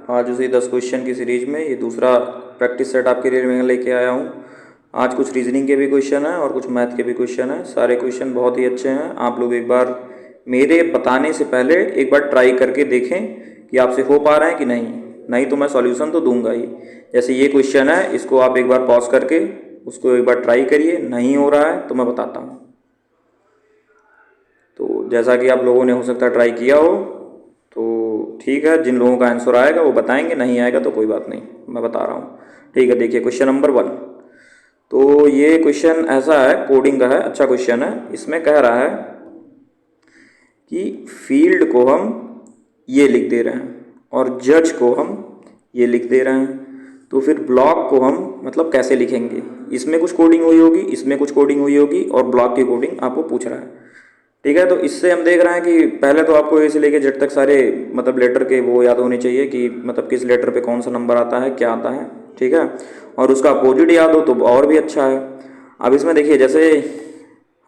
आज उसी 10 क्वेश्चन की सीरीज में ये दूसरा प्रैक्टिस सेट आपके लिए मैं लेके आया हूँ। आज कुछ रीजनिंग के भी क्वेश्चन हैं और कुछ मैथ के भी क्वेश्चन हैं। सारे क्वेश्चन बहुत ही अच्छे हैं। आप लोग एक बार मेरे बताने से पहले एक बार ट्राई करके देखें कि आपसे हो पा रहा है कि नहीं। नहीं तो मैं सॉल्यूशन तो दूंगा ही। जैसे ये क्वेश्चन है, इसको आप एक बार पॉज करके उसको एक बार ट्राई करिए। नहीं हो रहा है तो मैं बताता हूँ। तो जैसा कि आप लोगों ने हो सकता है ट्राई किया हो, तो ठीक है। जिन लोगों का आंसर आएगा वो बताएंगे, नहीं आएगा तो कोई बात नहीं, मैं बता रहा हूँ। ठीक है, देखिए क्वेश्चन नंबर 1। तो ये क्वेश्चन ऐसा है, कोडिंग का है, अच्छा क्वेश्चन है। इसमें कह रहा है कि फील्ड को हम ये लिख दे रहे हैं और जज को हम ये लिख दे रहे हैं। तो फिर ब्लॉक को हम मतलब कैसे लिखेंगे। इसमें कुछ कोडिंग हुई होगी, इसमें कुछ कोडिंग हुई होगी और ब्लॉक की कोडिंग आपको पूछ रहा है। ठीक है, तो इससे हम देख रहे हैं कि पहले तो आपको ए से लेके जेड तक सारे मतलब लेटर के वो याद होने चाहिए कि मतलब किस लेटर पे कौन सा नंबर आता है, क्या आता है। ठीक है, और उसका अपोजिट याद हो तो और भी अच्छा है। अब इसमें देखिए, जैसे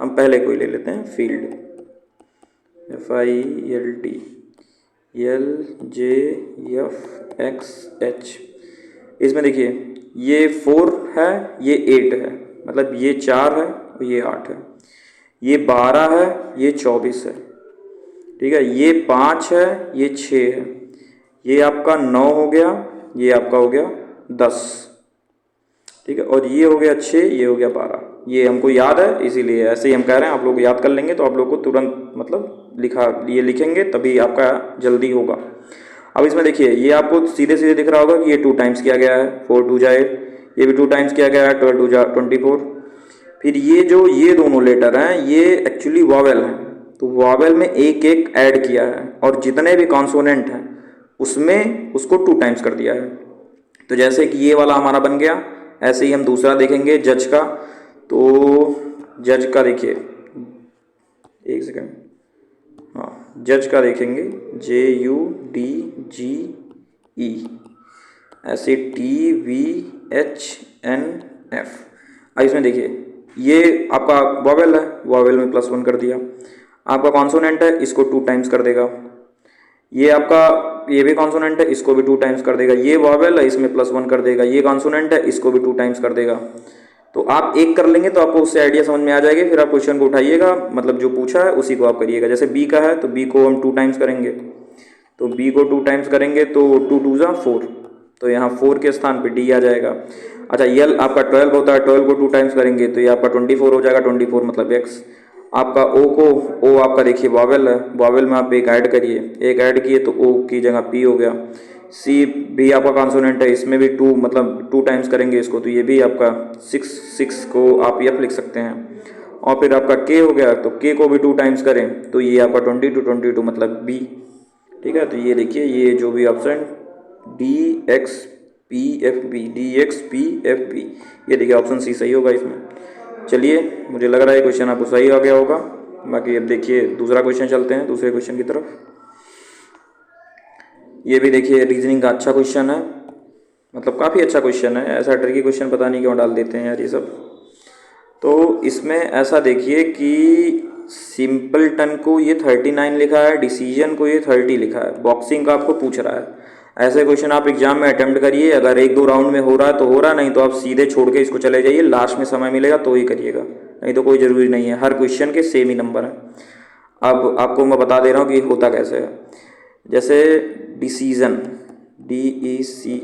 हम पहले कोई ले लेते हैं फील्ड, FILD, LJFXH। इसमें देखिए ये 4 है, ये 8 है, मतलब ये 4 है और ये 8 है, ये 12 है, ये 24 है। ठीक है, ये 5 है, ये 6 है, ये आपका 9 हो गया, ये आपका हो गया 10। ठीक है, और ये हो गया 6, ये हो गया 12। ये हमको याद है, इसीलिए ऐसे ही हम कह रहे हैं। आप लोग याद कर लेंगे तो आप लोग को तुरंत मतलब ये लिखेंगे तभी आपका जल्दी होगा। अब इसमें देखिए, ये आपको सीधे सीधे दिख रहा होगा कि ये 2 टाइम्स किया गया है, 4 2 जा 8, ये भी 2 टाइम्स किया गया है, 12 2 जा 24। फिर ये दोनों लेटर हैं, ये एक्चुअली वॉवेल हैं। तो वॉवेल में एक एक ऐड किया है और जितने भी कॉन्सोनेंट हैं उसमें उसको 2 टाइम्स कर दिया है। तो जैसे कि ये वाला हमारा बन गया, ऐसे ही हम दूसरा देखेंगे जज का। तो जज का देखिए, एक सेकंड, हाँ जज का देखेंगे, JUDGE, ऐसे TVHNF। अब इसमें देखिए, ये आपका वॉवेल है, वॉवेल में +1 कर दिया। आपका कॉन्सोनेंट है, इसको 2 टाइम्स कर देगा। ये आपका ये भी कॉन्सोनेंट है, इसको भी 2 टाइम्स कर देगा। ये वॉवेल है, इसमें +1 कर देगा। ये कॉन्सोनेंट है, इसको भी 2 टाइम्स कर देगा। तो आप एक कर लेंगे तो आपको उससे आइडिया समझ में आ जाएगी। फिर आप क्वेश्चन को उठाइएगा, मतलब जो पूछा है उसी को आप करिएगा। जैसे बी का है तो बी को हम 2 टाइम्स करेंगे, तो बी को 2 टाइम्स करेंगे तो 2 2 जा 4, तो यहाँ 4 के स्थान पे डी आ जाएगा। अच्छा, यल आपका 12 होता है, 12 को 2 टाइम्स करेंगे तो ये आपका 24 हो जाएगा, 24 मतलब एक्स। आपका ओ आपका देखिए वॉवेल है, वॉवेल में आप एक ऐड करिए, एक ऐड किए तो ओ की जगह पी हो गया। सी भी आपका कॉन्सोनेंट है, इसमें भी 2 मतलब 2 टाइम्स करेंगे इसको, तो ये भी आपका 6 को आप एफ लिख सकते हैं। और फिर आपका के हो गया, तो के को भी 2 टाइम्स करें तो ये आपका 22 मतलब बी। ठीक है, तो ये देखिए, ये जो भी ऑप्शन DXPFB, ये देखिए ऑप्शन सी सही होगा इसमें। चलिए, मुझे लग रहा है क्वेश्चन आपको सही आ गया होगा। बाकी अब देखिए दूसरा क्वेश्चन, चलते हैं दूसरे क्वेश्चन की तरफ। ये भी देखिए रीजनिंग का अच्छा क्वेश्चन है, मतलब काफ़ी अच्छा क्वेश्चन है। ऐसा ट्रिकी क्वेश्चन पता नहीं क्यों डाल देते हैं यार ये सब। तो इसमें ऐसा देखिए कि सिंपलटन को ये 39 लिखा है, डिसीजन को ये 30 लिखा है, बॉक्सिंग का आपको पूछ रहा है। ऐसे क्वेश्चन आप एग्जाम में अटेम्प्ट करिए। अगर 1 2 राउंड में हो रहा है तो हो रहा, नहीं तो आप सीधे छोड़ के इसको चले जाइए। लास्ट में समय मिलेगा तो ही करिएगा, नहीं तो कोई ज़रूरी नहीं है। हर क्वेश्चन के सेम ही नंबर है। अब आपको मैं बता दे रहा हूँ कि होता कैसे है। जैसे डिसीजन, DECISION,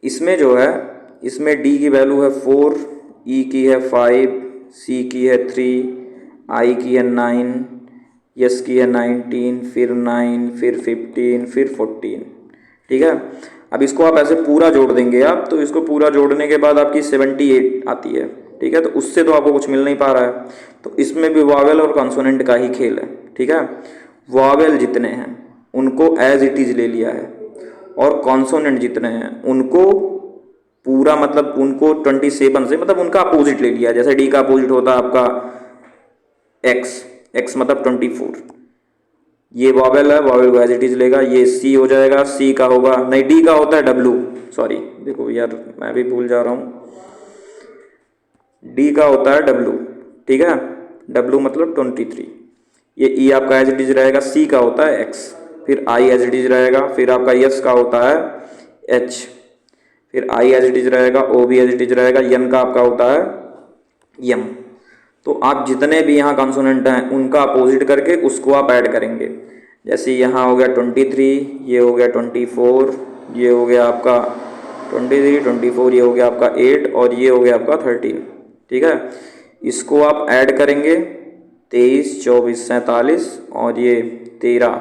इसमें जो है, इसमें डी की वैल्यू है 4, ई की है 5, सी की है 3, आई की है 9, यस की है 19, फिर 9, फिर 15, फिर 14। ठीक है, अब इसको आप ऐसे पूरा जोड़ देंगे आप, तो इसको पूरा जोड़ने के बाद आपकी 78 आती है। ठीक है, तो उससे तो आपको कुछ मिल नहीं पा रहा है। तो इसमें भी वॉवेल और कॉन्सोनेंट का ही खेल है। ठीक है, वॉवेल जितने हैं उनको एज इट इज ले लिया है, और कॉन्सोनेंट जितने हैं उनको पूरा मतलब उनको 27 से मतलब उनका अपोजिट ले लिया। जैसे डी का अपोजिट होता है आपका एक्स मतलब 24। ये वॉवेल है, वॉवेल को एज इट इज लेगा। ये सी हो जाएगा, सी का होगा, नहीं डी का होता है डब्लू, सॉरी देखो यार मैं भी भूल जा रहा हूँ, डी का होता है डब्लू। ठीक है, डब्लू मतलब 23। ये ई आपका एज इट इज रहेगा, सी का होता है एक्स। फिर आई एज इट इज रहेगा, फिर आपका यस का होता है एच, फिर आई एज इट इज रहेगा, ओ भी एज इट इज रहेगा, यन का आपका होता है यम। तो आप जितने भी यहाँ कॉन्सोनेंट हैं उनका अपोजिट करके उसको आप ऐड करेंगे। जैसे यहाँ हो गया 23, ये हो गया 24, ये हो गया आपका 23, 24, ये हो गया आपका 8 और ये हो गया आपका 13। ठीक है, इसको आप ऐड करेंगे 23, 24, 47 और ये 13,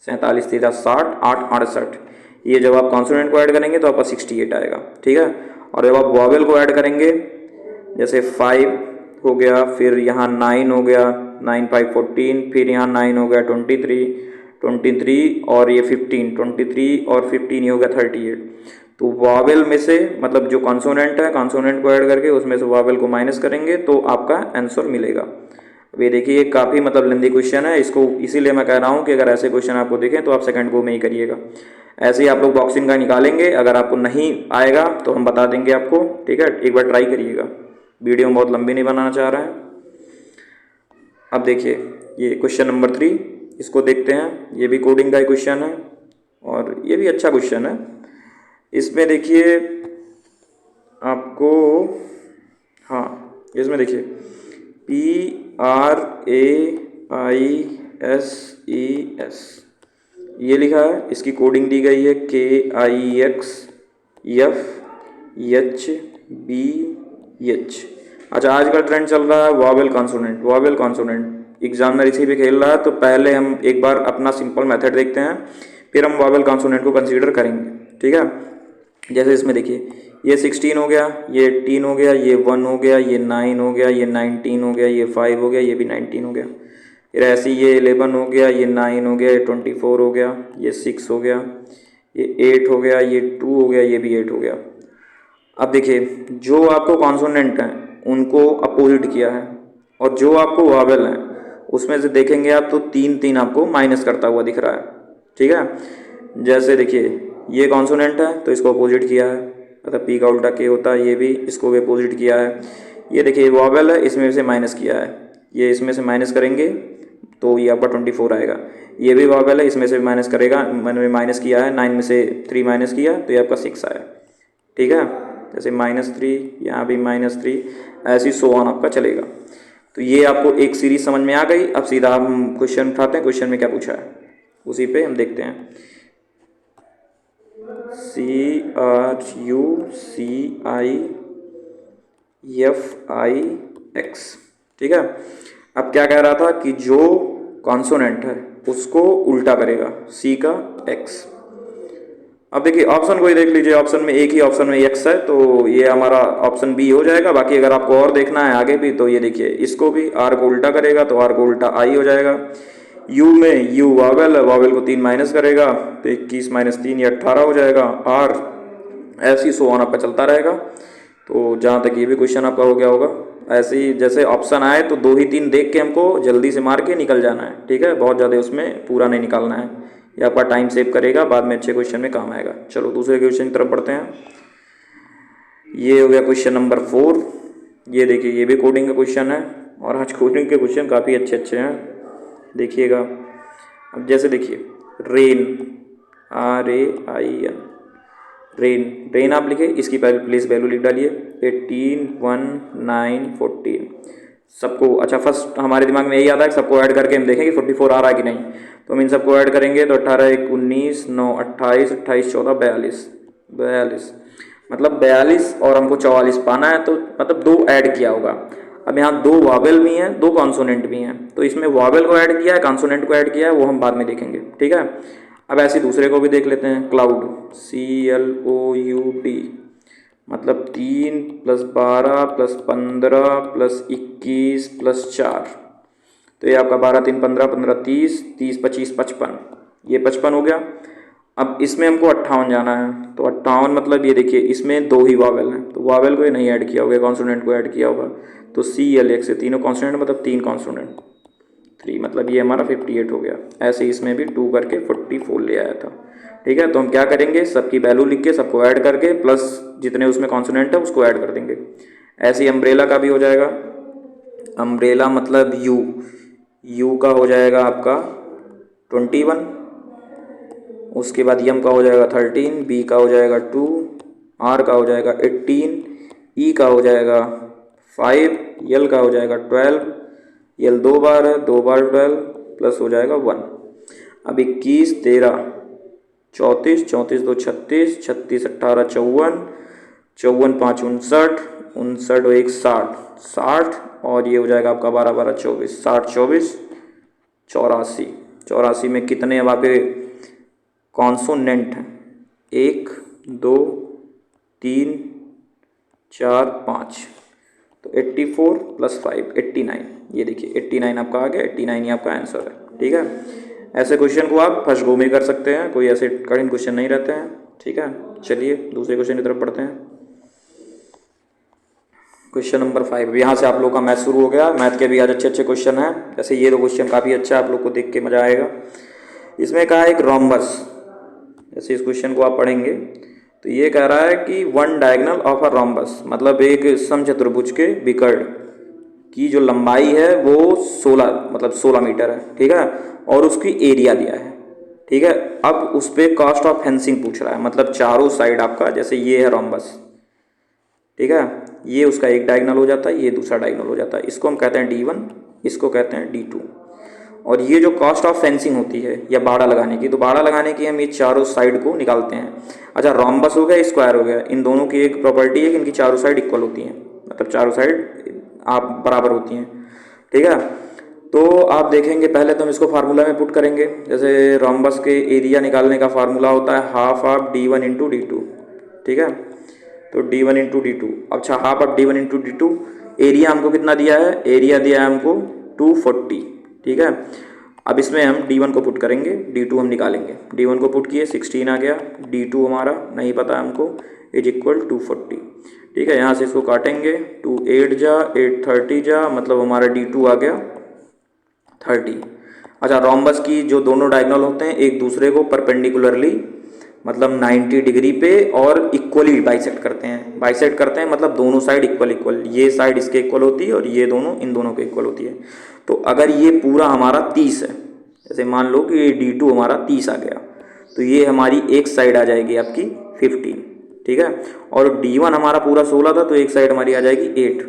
47, 13, 60, 8, 68। ये जब आप कॉन्सोनेंट को ऐड करेंगे तो आपका 68 आएगा। ठीक है, और जब आप वॉवेल को ऐड करेंगे जैसे 5 हो गया, फिर यहाँ 9 हो गया, 9, 5, 14, फिर यहाँ 9 हो गया 23, 23 और ये 15, 23 और 15 ये हो गया 38। तो वॉवेल में से मतलब जो कॉन्सोनेंट है, कॉन्सोनेंट को ऐड करके उसमें से वॉवेल को माइनस करेंगे तो आपका आंसर मिलेगा। अब ये देखिए ये काफ़ी मतलब लेंदी क्वेश्चन है, इसको इसीलिए मैं कह रहा हूँ कि अगर ऐसे क्वेश्चन आपको दिखें तो आप सेकंड गो में ही करिएगा। ऐसे ही आप लोग बॉक्सिंग का निकालेंगे, अगर आपको नहीं आएगा तो हम बता देंगे आपको। ठीक है, एक बार ट्राई करिएगा, वीडियो में बहुत लंबी नहीं बनाना चाह रहे हैं। अब देखिए ये क्वेश्चन नंबर 3, इसको देखते हैं। ये भी कोडिंग का ही क्वेश्चन है और ये भी अच्छा क्वेश्चन है। इसमें देखिए आपको, हाँ इसमें देखिए PRAISES ये लिखा है, इसकी कोडिंग दी गई है KIXFHBH। अच्छा, आज का ट्रेंड चल रहा है vowel consonant, vowel consonant. Examiner इसी पे खेल रहा है, तो पहले हम एक बार अपना सिंपल मेथड देखते हैं, फिर हम वॉवेल कॉन्सोनेंट को कंसीडर करेंगे। ठीक है, जैसे इसमें देखिए ये 16 हो गया, ये 18 हो गया, ये 1 हो गया, ये 9 हो गया, ये 19 हो गया, ये 5 हो गया, ये भी 19 हो गया। फिर ऐसे ही ये 11 हो गया, ये 9 हो गया, ये 24 हो गया, ये 6 हो गया, ये 8 हो गया, ये 2 हो गया, ये भी 8 हो गया। अब देखिए जो आपको कॉन्सोनेंट हैं उनको अपोजिट किया है और जो आपको वॉवेल हैं उसमें से देखेंगे आप तो 3 आपको माइनस करता हुआ दिख रहा है। ठीक है, जैसे देखिए ये कॉन्सोनेंट है तो इसको अपोजिट किया है, मतलब पी का उल्टा के होता है, ये भी इसको भी अपोजिट किया है। ये देखिए वॉवेल है, इसमें से माइनस किया है, ये इसमें से माइनस करेंगे तो ये आपका 24 आएगा। ये भी वॉवेल है, इसमें से भी माइनस करेगा, मैंने माइनस किया है, 9 में से 3 माइनस किया तो ये आपका 6 आया। ठीक है, जैसे -3, यहाँ भी -3, ऐसी सो ऑन आपका चलेगा। तो ये आपको एक सीरीज समझ में आ गई। अब सीधा हम क्वेश्चन उठाते हैं, क्वेश्चन में क्या पूछा है उसी पे हम देखते हैं। CRUCIFIX। ठीक है, अब क्या कह रहा था कि जो कॉन्सोनेंट है उसको उल्टा करेगा, C का X। अब देखिए ऑप्शन को ही देख लीजिए, ऑप्शन में एक ही ऑप्शन में X है तो ये हमारा ऑप्शन B हो जाएगा। बाकी अगर आपको और देखना है आगे भी तो ये देखिए इसको भी R को उल्टा करेगा तो R को उल्टा I हो जाएगा। U में U वावेल है, वावेल को 3 माइनस करेगा तो 21 - 3 ये 18 हो जाएगा। R ऐसे ही सो ऑन आपका चलता रहेगा। तो जहाँ तक ये भी क्वेश्चन आपका हो गया होगा, ऐसे ही जैसे ऑप्शन आए तो 2 ही 3 देख के हमको जल्दी से मार के निकल जाना है। ठीक है, बहुत ज़्यादा उसमें पूरा नहीं निकालना है, ये आपका टाइम सेव करेगा, बाद में अच्छे क्वेश्चन में काम आएगा। चलो दूसरे क्वेश्चन की तरफ बढ़ते हैं। ये हो गया क्वेश्चन नंबर 4। ये देखिए ये भी कोडिंग का क्वेश्चन है और आज कोडिंग के क्वेश्चन काफ़ी अच्छे अच्छे हैं, देखिएगा। अब जैसे देखिए रेन, RAIN, रेन आप लिखे, इसकी प्लेस वैल्यू लिख डालिए 18, 1, 9, 14 सबको। अच्छा फर्स्ट हमारे दिमाग में यही आता है कि सबको ऐड करके हम देखें कि 44 आ रहा है कि नहीं, तो हम इन सबको ऐड करेंगे तो 18, 1, 19, 9, 28, 28, 14, 42, मतलब 42 और हमको 44 पाना है, तो मतलब 2 ऐड किया होगा। अब यहाँ 2 वावेल भी हैं, 2 कॉन्सोनेंट भी हैं, तो इसमें वावेल को ऐड किया है, कॉन्सोनेंट को ऐड किया है, वो हम बाद में देखेंगे। ठीक है, अब ऐसे दूसरे को भी देख लेते हैं। क्लाउड, CLOUD, मतलब 3 + 12 + 15 + 21 + 4, तो ये आपका 12, 3, 15, 15, 30, 30, 25, 55, ये 55 हो गया। अब इसमें हमको 58 जाना है, तो 58 मतलब ये देखिए इसमें 2 ही वावेल हैं, तो वावेल को ये नहीं ऐड किया होगा, कॉन्सोनेंट को ऐड किया होगा। तो CLX से तीनों कॉन्सोनेंट मतलब 3 कॉन्सोनेंट, 3 मतलब ये हमारा 58 हो गया। ऐसे इसमें भी 2 करके 44 ले आया था। ठीक है, तो हम क्या करेंगे, सबकी वैल्यू लिख के सबको ऐड करके प्लस जितने उसमें कॉन्सोनेंट है उसको ऐड कर देंगे। ऐसे ही अम्ब्रेला का भी हो जाएगा। अम्ब्रेला मतलब U का हो जाएगा आपका 21, उसके बाद एम का हो जाएगा 13, बी का हो जाएगा 2, आर का हो जाएगा 18, ई का हो जाएगा 5, यल का हो जाएगा 12, यल 2 बार है, 2 बार 12 प्लस हो जाएगा 1। अब 21, 13, 34, 34 2 36, 36 18 54, 54 5 59, 59 1 60, 60 और ये हो जाएगा आपका 12 12 24, 60 24 84। 84 में कितने अब आपके कॉन्सोनेंट हैं? 1 2 3 4 5, तो 84 प्लस 5 89। ये देखिए 89 आपका आ गया, 89 ही आपका आंसर है। ठीक है, ऐसे क्वेश्चन को आप फर्स्ट गो में कर सकते हैं, कोई ऐसे कठिन क्वेश्चन नहीं रहते हैं। ठीक है, चलिए दूसरे क्वेश्चन की तरफ पढ़ते हैं। क्वेश्चन नंबर 5, यहाँ से आप लोग का मैथ शुरू हो गया। मैथ के भी आज अच्छे अच्छे क्वेश्चन हैं, जैसे ये 2 क्वेश्चन काफ़ी अच्छा है, आप लोग को देख के मजा आएगा। इसमें कहा है एक रोम्बस, जैसे इस क्वेश्चन को आप पढ़ेंगे तो ये कह रहा है कि 1 डायगोनल ऑफ अ रोम्बस, मतलब एक समचतुर्भुज के विकर्ण की जो लंबाई है वो 16 मीटर है। ठीक है, और उसकी एरिया दिया है। ठीक है, अब उस पर कॉस्ट ऑफ फेंसिंग पूछ रहा है, मतलब चारों साइड आपका, जैसे ये है रोम्बस, ठीक है, ये उसका एक डायगोनल हो जाता है, ये दूसरा डायगोनल हो जाता है, इसको हम कहते हैं D1, इसको कहते हैं D2। और ये जो कॉस्ट ऑफ फेंसिंग होती है या बाड़ा लगाने की, तो बाड़ा लगाने की हम ये चारों साइड को निकालते हैं। अच्छा, रोम्बस हो गया, स्क्वायर हो गया, इन दोनों की एक प्रॉपर्टी है कि इनकी चारों साइड इक्वल होती हैं, मतलब चारों साइड आप बराबर होती हैं। ठीक है, तो आप देखेंगे पहले तो हम इसको फार्मूला में पुट करेंगे। जैसे रोम्बस के एरिया निकालने का फार्मूला होता है half of D1 into D2। ठीक है, तो D1 इंटू D2, अच्छा half of D1 into D2, area हमको कितना दिया है? एरिया दिया है हमको 240। ठीक है, अब इसमें हम D1 को पुट करेंगे, D2 हम निकालेंगे। D1 को पुट किए 16 आ गया, D2 हमारा नहीं पता हमको, इज इक्वल 240। ठीक है, यहाँ से इसको काटेंगे, 2 8 जा 8 30 जा, मतलब हमारा D2 आ गया 30। अच्छा, रोम्बस की जो दोनों डायगोनल होते हैं एक दूसरे को परपेंडिकुलरली, मतलब 90 डिग्री पे और इक्वली बाइसेक्ट करते हैं। बाइसेक्ट करते हैं मतलब दोनों साइड इक्वल इक्वल, ये साइड इसके इक्वल होती है और ये दोनों इन दोनों के इक्वल होती है। तो अगर ये पूरा हमारा 30 है, जैसे मान लो कि ये D2 हमारा 30 आ गया, तो ये हमारी एक साइड आ जाएगी आपकी 15। ठीक है, और D1 हमारा पूरा 16 था, तो एक साइड हमारी आ जाएगी 8।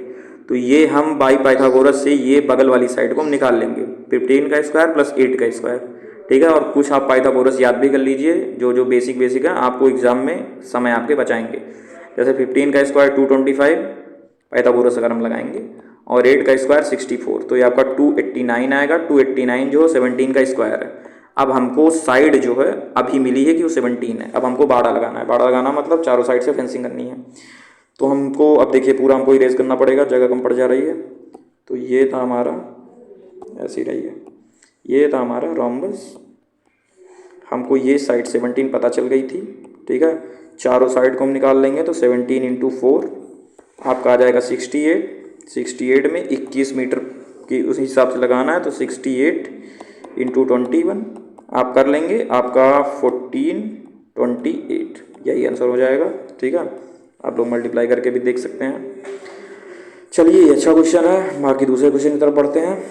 तो ये हम बाई पाइथागोरस से ये बगल वाली साइड को हम निकाल लेंगे, 15 का स्क्वायर प्लस 8 का स्क्वायर। ठीक है, और कुछ आप पाइथागोरस याद भी कर लीजिए, जो बेसिक है, आपको एग्जाम में समय आपके बचाएंगे। जैसे 15 का स्क्वायर 225 पाइथागोरस अगर हम लगाएंगे, और 8 का स्क्वायर 64, तो ये आपका 289 आएगा। 289 जो 17 का स्क्वायर है। अब हमको साइड जो है अभी मिली है कि वो 17 है, अब हमको बाड़ा लगाना है। बाड़ा लगाना मतलब चारों साइड से फेंसिंग करनी है। तो हमको अब देखिए पूरा हमको इरेज करना पड़ेगा, जगह कम पड़ जा रही है। तो ये था हमारा, ऐसी रही है, ये था हमारा रोम्बस। हमको ये साइड 17 पता चल गई थी। ठीक है, चारों साइड को हम निकाल लेंगे, तो 17 इंटू 4 आपका आ जाएगा 68। 68 में 21 मीटर की उस हिसाब से लगाना है, तो 68 इंटू 21 आप कर लेंगे, आपका 1428, यही आंसर हो जाएगा। ठीक है, आप लोग मल्टीप्लाई करके भी देख सकते हैं। चलिए, ये अच्छा क्वेश्चन है, बाकी दूसरे क्वेश्चन की तरफ बढ़ते हैं।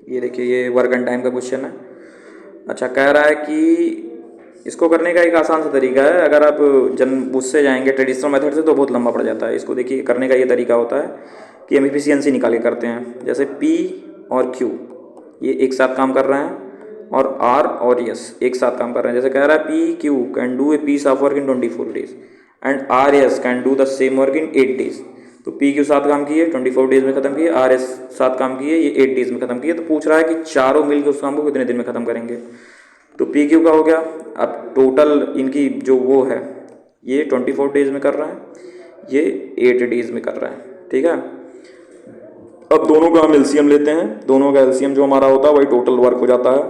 ये देखिए, ये वर्क एंड टाइम का क्वेश्चन है। अच्छा, कह रहा है कि इसको करने का एक आसान सा तरीका है। अगर आप उससे जाएंगे ट्रेडिशनल मेथड से तो बहुत लंबा पड़ जाता है। इसको देखिए, करने का ये तरीका होता है कि हम एफिशिएंसी निकाल के करते हैं। जैसे P और Q ये एक साथ काम कर रहे हैं, और R और S एक साथ काम कर रहे हैं। जैसे कह रहा है PQ can do a piece of work in 24 days and RS can do the same work in 8 days. तो PQ 7 काम किए, 24 डेज में खत्म किए, RS 7 काम किए, ये 8 डेज में खत्म किए। तो पूछ रहा है कि चारों मिलकर उस काम को कितने दिन में खत्म करेंगे। तो PQ का हो गया, अब टोटल इनकी जो वो है, ये 24 डेज में कर रहा है, ये 8 डेज में कर रहा है। ठीक है, अब दोनों का हम एलसीएम लेते हैं। दोनों का एलसीएम जो हमारा होता है वही टोटल वर्क हो जाता है।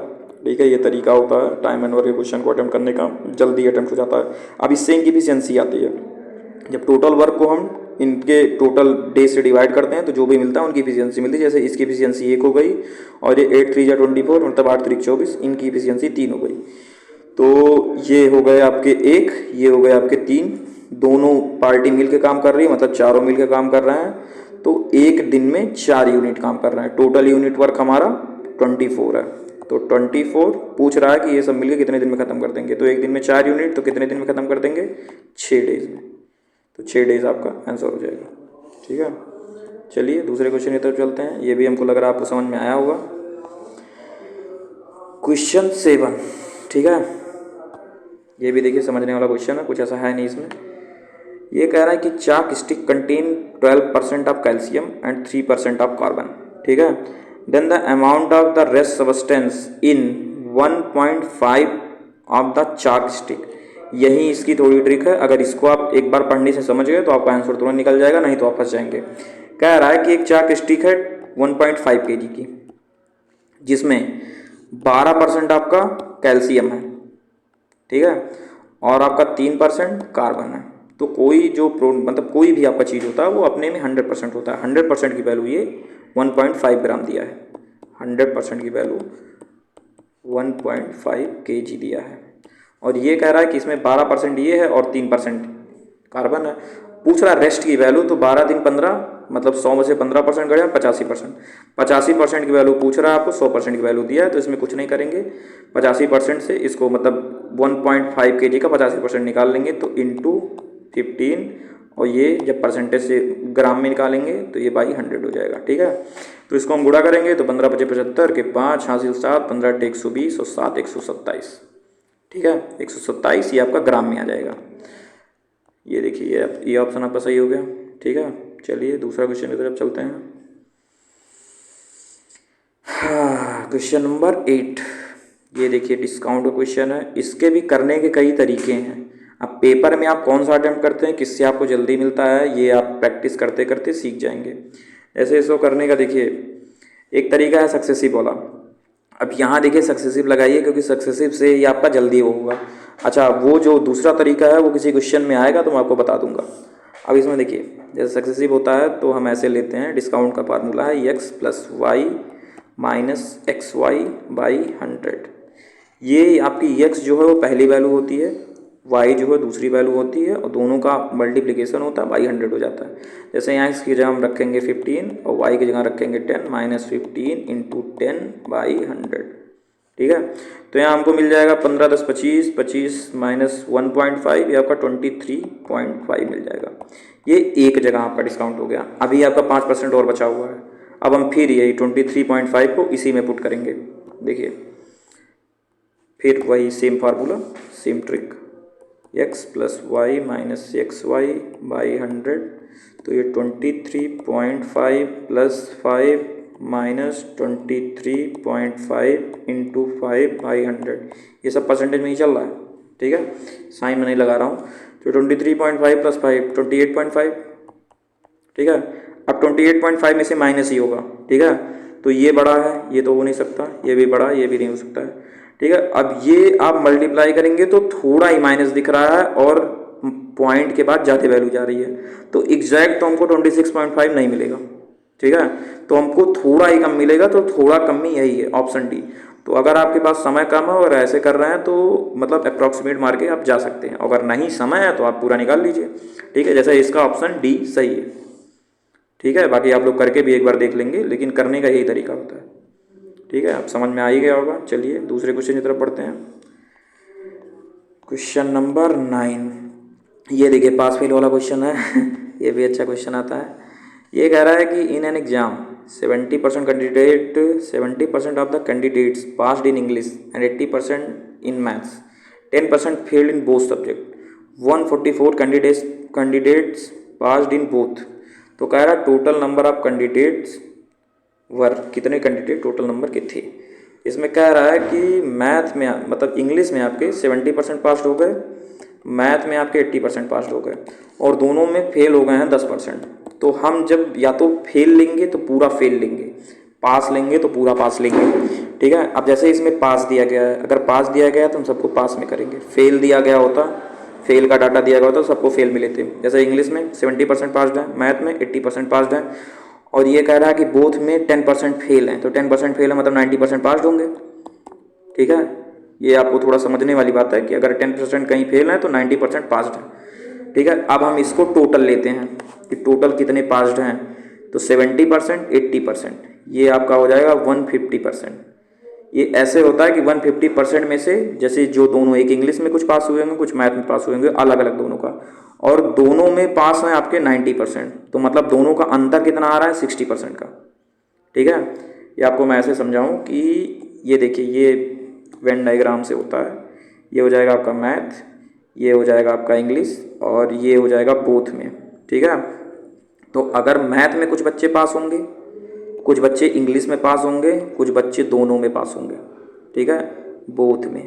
ठीक है, ये तरीका होता है टाइम एंड वर्क के क्वेश्चन को अटेम्प्ट करने का, जल्दी अटेम्प्ट हो जाता है। अब इससे इनकी एफिशिएंसी आती है। जब टोटल वर्क को हम इनके टोटल डे से डिवाइड करते हैं तो जो भी मिलता है उनकी एफिशिएंसी मिलती है। जैसे इसकी एफिशिएंसी 1 हो गई, और ये 8 3 24 मतलब 8 3 24, इनकी एफिशिएंसी 3 हो गई। तो ये हो गए आपके 1, ये हो गए आपके 3, दोनों पार्टी मिल के काम कर रही है, मतलब चारों मिल के काम कर रहे हैं। तो एक दिन में 4 यूनिट काम कर रहे हैं। टोटल यूनिट वर्क हमारा 24 है। तो 24 पूछ रहा है कि ये सब मिलके कितने दिन में ख़त्म कर देंगे। तो एक दिन में 4 यूनिट, तो कितने दिन में ख़त्म कर देंगे? 6 डेज में। तो 6 डेज आपका आंसर हो जाएगा। ठीक है, चलिए दूसरे क्वेश्चन की तरफ चलते हैं। ये भी हमको लग रहा है आपको समझ में आया होगा। क्वेश्चन 7, ठीक है, ये भी देखिए समझने वाला क्वेश्चन है, कुछ ऐसा है नहीं इसमें। ये कह रहा है कि chalk stick contain 12% of calcium and 3% of carbon, ठीक है। Then the amount of the rest substance in 1.5 of the chalk stick. यही इसकी थोड़ी ट्रिक है। अगर इसको आप एक बार पढ़ने से समझ गए तो आपका आंसर तुरंत निकल जाएगा, नहीं तो आप फंस जाएंगे। कह रहा है कि एक चाक स्टिक है 1.5 kg की, जिसमें 12% आपका कैल्शियम है, ठीक है, और आपका 3% कार्बन है। तो कोई जो मतलब कोई भी आपका चीज़ होता है वो अपने में 100% होता है। 100% की वैल्यू ये 1.5 ग्राम दिया है। 100% की वैल्यू 1.5 kg दिया है। और ये कह रहा है कि इसमें 12% ये है और 3% कार्बन है। पूछ रहा है रेस्ट की वैल्यू, तो 12 दिन 15 मतलब 100 में से 15% गया 85%। 85% की वैल्यू पूछ रहा है आपको, 100% की वैल्यू दिया है, तो इसमें कुछ नहीं करेंगे। 85% से इसको मतलब 1.5 kg का 85% निकाल लेंगे, तो इंटू 15, और ये जब परसेंटेज से ग्राम में निकालेंगे तो ये बाई 100 हो जाएगा। ठीक है, तो इसको हम गुणा करेंगे तो 15 × 5 = 75 के 5 हासिल 7, 15 × 120 और 7 × 127। ठीक है, 127 ये आपका ग्राम में आ जाएगा। ये देखिए ये ऑप्शन आपका सही हो गया। ठीक है, चलिए दूसरा क्वेश्चन की तरफ चलते हैं। क्वेश्चन नंबर 8, ये देखिए डिस्काउंट का क्वेश्चन है। इसके भी करने के कई तरीके हैं। अब पेपर में आप कौन सा अटेम्प्ट करते हैं, किससे आपको जल्दी मिलता है, ये आप प्रैक्टिस करते करते सीख जाएंगे। ऐसे इसको करने का देखिए एक तरीका है सक्सेसिव वाला। अब यहाँ देखिए सक्सेसिव लगाइए, क्योंकि सक्सेसिव से ये आपका जल्दी होगा। अच्छा, वो जो दूसरा तरीका है वो किसी क्वेश्चन में आएगा तो मैं आपको बता दूंगा। अब इसमें देखिए जैसे सक्सेसिव होता है तो हम ऐसे लेते हैं, डिस्काउंट का फार्मूला है x + y - xy / 100। ये आपकी x जो है वो पहली वैल्यू होती है, y जो है दूसरी वैल्यू होती है, और दोनों का मल्टीप्लिकेशन होता है, बाई 100 हो जाता है। जैसे यहाँ x की जगह हम रखेंगे 15 और y की जगह रखेंगे 10 - 15 × 10 / 100। ठीक है, तो यहाँ हमको मिल जाएगा 15 × 10 = 25, 25 - 1.5 ये आपका 23.5 मिल जाएगा। ये एक जगह आपका डिस्काउंट हो गया। अभी आपका 5% और बचा हुआ है। अब हम फिर यही 23.5 को इसी में पुट करेंगे। देखिए फिर वही same formula, same trick, x + y - xy / 100। तो ये 23.5 + 5 - 23.5 × 5/100, ये सब परसेंटेज में ही चल रहा है। ठीक है, साइन में नहीं लगा रहा हूँ। तो 23.5 + 5 28.5। ठीक है, अब 28.5 में से माइनस ही होगा। ठीक है, तो ये बड़ा है, ये तो हो नहीं सकता, ये भी बड़ा, ये भी नहीं हो सकता है। ठीक है, अब ये आप मल्टीप्लाई करेंगे तो थोड़ा ही माइनस दिख रहा है और पॉइंट के बाद ज़्यादा वैल्यू जा रही है, तो एग्जैक्ट तो हमको 26.5 नहीं मिलेगा। ठीक है, तो हमको थोड़ा ही कम मिलेगा, तो थोड़ा कम ही यही है, ऑप्शन डी। तो अगर आपके पास समय कम है और ऐसे कर रहे हैं तो मतलब अप्रॉक्सीमेट मार के आप जा सकते हैं। अगर नहीं समय है तो आप पूरा निकाल लीजिए। ठीक है, जैसे इसका ऑप्शन डी सही है। ठीक है, बाकी आप लोग करके भी एक बार देख लेंगे, लेकिन करने का यही तरीका होता है। ठीक है, आप समझ में आ ही गया होगा। चलिए दूसरे क्वेश्चन की तरफ बढ़ते हैं। क्वेश्चन नंबर 9, ये देखिए पास फेल वाला क्वेश्चन है। ये भी अच्छा क्वेश्चन आता है। ये कह रहा है कि in an exam 70% of the candidates passed in English and 80% in maths, 10% failed in both subject, 144 candidates passed in both. तो कह रहा है टोटल नंबर ऑफ कैंडिडेट्स वर, कितने कैंडिडेट टोटल नंबर के थे। इसमें कह रहा है कि मैथ में मतलब इंग्लिश में आपके 70% पास हो गए, मैथ में आपके 80% पास हो गए, और दोनों में फेल हो गए हैं 10%। तो हम जब या तो फेल लेंगे तो पूरा फेल लेंगे, पास लेंगे तो पूरा पास लेंगे। ठीक है, अब जैसे इसमें पास दिया गया है, अगर पास दिया गया तो हम सबको पास में करेंगे। फेल दिया गया होता, फेल का डाटा दिया गया होता तो सबको फेल मिले थे। जैसे इंग्लिश में 70% पास्ड है, मैथ में 80% पास्ड है, और ये कह रहा है कि बोथ में 10% फेल हैं। तो 10% फेल है मतलब 90% पास्ड होंगे। ठीक है, ये आपको थोड़ा समझने वाली बात है कि अगर 10% कहीं फेल है तो 90% पास्ड है। ठीक है, अब हम इसको टोटल लेते हैं कि टोटल कितने पास्ड हैं। तो 70% 80%, ये आपका हो जाएगा 150%। ये ऐसे होता है कि 150% में से, जैसे जो दोनों, एक इंग्लिश में कुछ पास हुए होंगे, कुछ मैथ में पास हुए होंगे, अलग अलग दोनों का, और दोनों में पास हैं आपके 90%, तो मतलब दोनों का अंतर कितना आ रहा है, 60% का। ठीक है, ये आपको मैं ऐसे समझाऊं कि ये देखिए, ये वेन डायग्राम से होता है, ये हो जाएगा आपका मैथ, ये हो जाएगा आपका इंग्लिश, और ये हो जाएगा बोथ में। ठीक है, तो अगर मैथ में कुछ बच्चे पास होंगे, कुछ बच्चे इंग्लिश में पास होंगे, कुछ बच्चे दोनों में पास होंगे। ठीक है, बोथ में,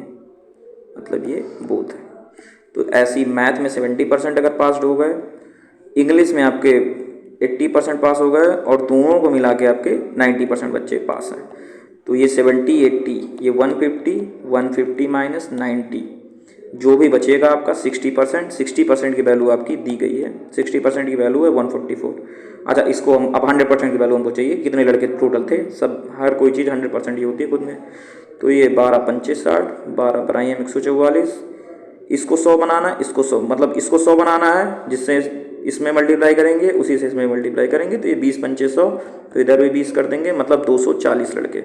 मतलब ये बोथ है। तो ऐसी मैथ में 70% अगर पास हो गए, इंग्लिश में आपके 80% पास हो गए, और दोनों को मिला के आपके 90% बच्चे पास हैं। तो ये 70 80, ये 150 150 माइनस 90, जो भी बचेगा आपका 60%, 60% की वैल्यू आपकी दी गई है, 60% की वैल्यू है 144। अच्छा, इसको हम अब 100% की वैल्यू हमको चाहिए, कितने लड़के टोटल थे, सब हर कोई चीज़ 100% ही होती है खुद में। तो ये 12 पंचे 60, 12 बढ़ाइए 144, इसको 100 बनाना, इसको 100, मतलब इसको 100 बनाना है, जिससे इसमें मल्टीप्लाई करेंगे, उसी से इसमें मल्टीप्लाई करेंगे, तो ये 20 पंचे 100, तो इधर भी 20 कर देंगे, मतलब 240 लड़के,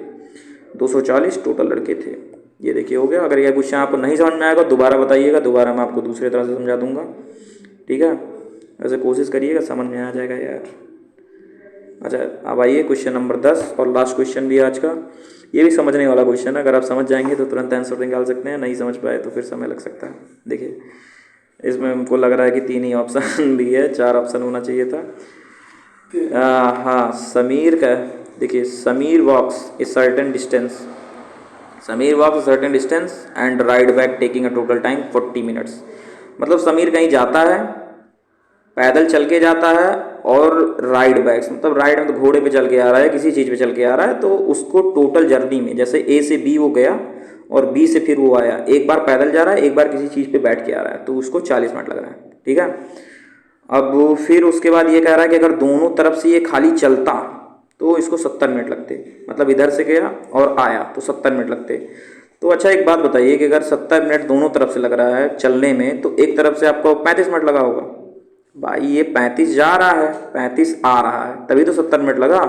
240 टोटल लड़के थे। ये देखिए हो गया। अगर यह क्वेश्चन आपको नहीं समझ में आएगा दोबारा बताइएगा, दोबारा मैं आपको दूसरे तरह से समझा दूंगा। ठीक है, वैसे कोशिश करिएगा, समझ में आ जाएगा यार। अच्छा, अब आइए क्वेश्चन नंबर 10 और लास्ट क्वेश्चन भी आज का। ये भी समझने वाला क्वेश्चन है, अगर आप समझ जाएंगे तो तुरंत आंसर निकाल सकते हैं, नहीं समझ पाए तो फिर समय लग सकता है। देखिए, इसमें हमको लग रहा है कि 3 ही ऑप्शन भी है, 4 ऑप्शन होना चाहिए था। हाँ, समीर का, देखिए, Sameer walks a certain distance, Sameer walks a certain distance and ride back taking a total time 40 minutes. मतलब समीर कहीं जाता है, पैदल चल के जाता है, और राइड बैक्स, मतलब राइड में तो घोड़े पे चल के आ रहा है, किसी चीज़ पे चल के आ रहा है, तो उसको टोटल जर्नी में, जैसे ए से बी वो गया और बी से फिर वो आया, एक बार पैदल जा रहा है, एक बार किसी चीज़ पे बैठ के आ रहा है, तो उसको 40 मिनट लग रहा है। ठीक है, अब फिर उसके बाद ये कह रहा है कि अगर दोनों तरफ से ये खाली चलता तो इसको 70 मिनट लगते, मतलब इधर से गया और आया तो 70 मिनट लगते। तो अच्छा, एक बात बताइए कि अगर 70 मिनट दोनों तरफ से लग रहा है चलने में, तो एक तरफ से आपको 35 मिनट लगा होगा। भाई ये 35 जा रहा है, 35 आ रहा है, तभी तो 70 मिनट लगा।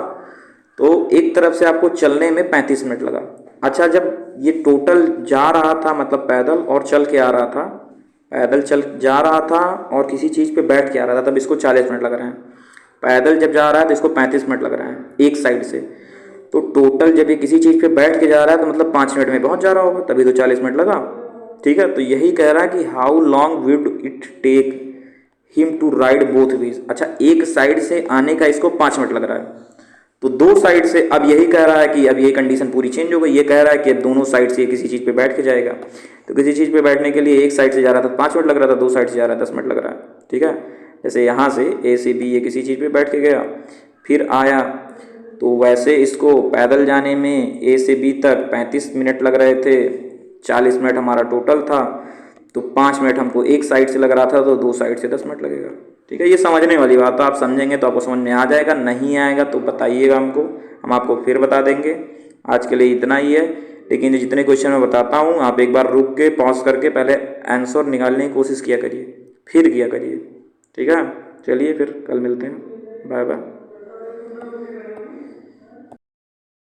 तो एक तरफ से आपको चलने में 35 मिनट लगा। अच्छा, जब ये टोटल जा रहा था, मतलब पैदल और चल के आ रहा था, पैदल चल जा रहा था और किसी चीज़ पे बैठ के आ रहा था, तब इसको 40 मिनट लग रहे हैं। पैदल जब जा रहा है तो इसको 35 मिनट लग रहे हैं एक साइड से। तो टोटल जब ये किसी चीज़ पे बैठ के जा रहा है तो मतलब 5 मिनट में पहुंच जा रहा होगा, तभी तो 40 मिनट लगा। ठीक है, तो यही कह रहा है कि how long would it take him to ride both ways. अच्छा, एक साइड से आने का इसको 5 मिनट लग रहा है, तो दो साइड से, अब यही कह रहा है कि अब ये कंडीशन पूरी चेंज हो गई। ये कह रहा है कि अब दोनों साइड से किसी चीज़ पे बैठ के जाएगा, तो किसी चीज़ पे बैठने के लिए एक साइड से जा रहा था 5 मिनट लग रहा था, दो साइड से जा रहा है 10 मिनट लग रहा है। ठीक है, जैसे यहाँ से ए से बी ये किसी चीज़ पे बैठ के गया, फिर आया, तो वैसे इसको पैदल जाने में ए से बी तक 35 मिनट लग रहे थे, 40 मिनट हमारा टोटल था, तो 5 मिनट हमको एक साइड से लग रहा था, तो दो साइड से 10 मिनट लगेगा। ठीक है, ये समझने वाली बात है, आप समझेंगे तो आपको समझ में आ जाएगा, नहीं आएगा तो बताइएगा हमको, हम आपको फिर बता देंगे। आज के लिए इतना ही है, लेकिन जितने क्वेश्चन मैं बताता हूँ आप एक बार रुक के पॉज करके पहले आंसर निकालने की कोशिश किया करिए, फिर किया करिए। ठीक है, चलिए फिर कल मिलते हैं, बाय बाय।